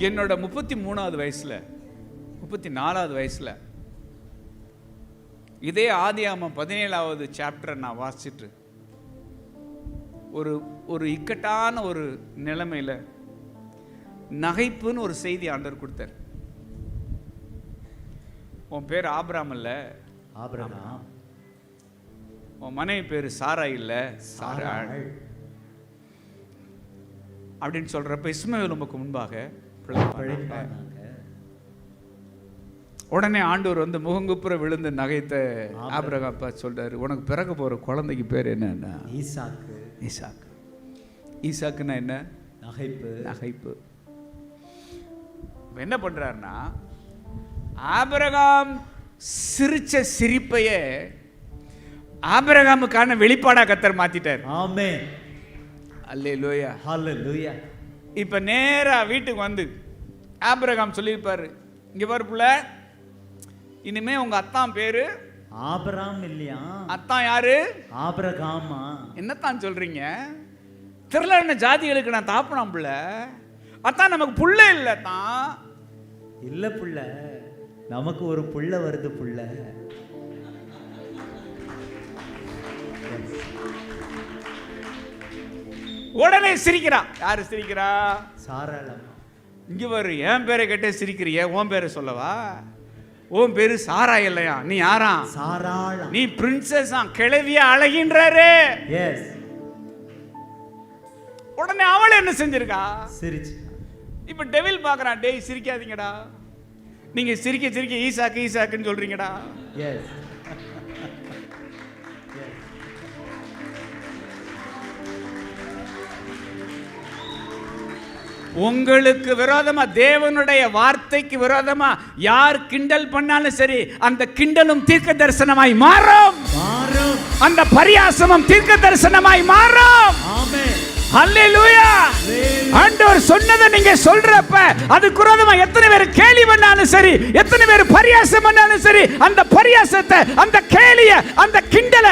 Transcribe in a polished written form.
என்னோட 33வது வயசுல 34வது வயசுல இதே ஆதியாகமம் 17வது சாப்டர் நான் வாசிச்சுட்டு ஒரு இக்கட்டான ஒரு நிலைமையில நகைப்புன்னு ஒரு செய்தி ஆண்டவர் கொடுத்தார். உன் பேர் ஆபிரகாம் இல்ல, ஆபிரகாம். உன் மனைவி பேரு சாரா இல்ல, சாராள் அப்படின்னு சொல்றப்ப இஸ்மவேல் உமக்கு முன்பாக பிழைப்பானாக. உடனே ஆண்டவர் வந்து முகங்குப்புற விழுந்து நகைத்த ஆபிரகாம் பார்த்து சொல்றாரு, உனக்கு பிறக்க போற குழந்தைக்கு பேர் என்னன்னா ஈசாக்கு. ஈசாக்கு. ஈசாக்குன்னா என்ன? நகைப்பு. நகைப்பு. என்ன பண்றாருன்னா, ஆபிரகாம் சிரிச்ச சிரிப்பையே ஆபிரகாமுக்கான வெளிப்பாடா கர்த்தர் மாத்திட்டார். ஆமென். அல்லேலூயா. ஹல்லேலூயா. இப்ப நேரா வீட்டுக்கு வந்து ஆபிரகாம் சொல்லியிருப்பாரு, இங்க பாரு புள்ள, இனிமே உங்க அத்தான் பேரு ஆபிரகாம் இல்லையா? அத்தான் யாரு? ஆபிரகாமா. என்னத்தான் சொல்றீங்க? திரளான ஜாதிகளுக்கு நான் தாப்பனாம் புள்ள, அத்தான் நமக்கு புள்ள இல்ல தான். இல்ல புள்ள, நமக்கு ஒரு புள்ள வருது புள்ள. உடனே சிரிக்கிறா. யாரு சிரிக்கிறா? சாராளம். இங்க பாரு, என் பேரை கேட்டே சிரிக்கிறிய, உன் பேரை சொல்லவா? உன் பேரு சாரா இல்லையா? நீ யாரா? சாராளம். நீ பிரின்சஸா, கிழவியா அழகின்றாரு. எஸ். உடனே அவளை என்ன செஞ்சிருக்கா? சிரிச்சு. இப்ப டெவில் பாக்குறான், டேய் சிரிக்காதீங்கடா, நீங்க சிரிக்க சிரிக்க ஈசாக்கு ஈசாக்குன்னு சொல்றீங்கடா. எஸ். உங்களுக்கு விரோதமா, தேவனுடைய வார்த்தைக்கு விரோதமா யார் கிண்டல் பண்ணாலும் சரி, அந்த கிண்டலும் தீர்க்க தரிசனமாய் மாறும். அந்த பரியாசமும் தீர்க்க தரிசனமாய் மாறும். ஆமென். ஹல்லேலூயா. ஆண்டவர் சொன்னதை நீங்க சொல்றப்ப அதுக்கு விரோதமா எத்தனை பேர் கேலி பண்ணாலும் சரி, எத்தனை பேர் பரியாசம் பண்ணாலும் சரி, அந்த பரியாசத்தை, அந்த கேலிய, அந்த கிண்டல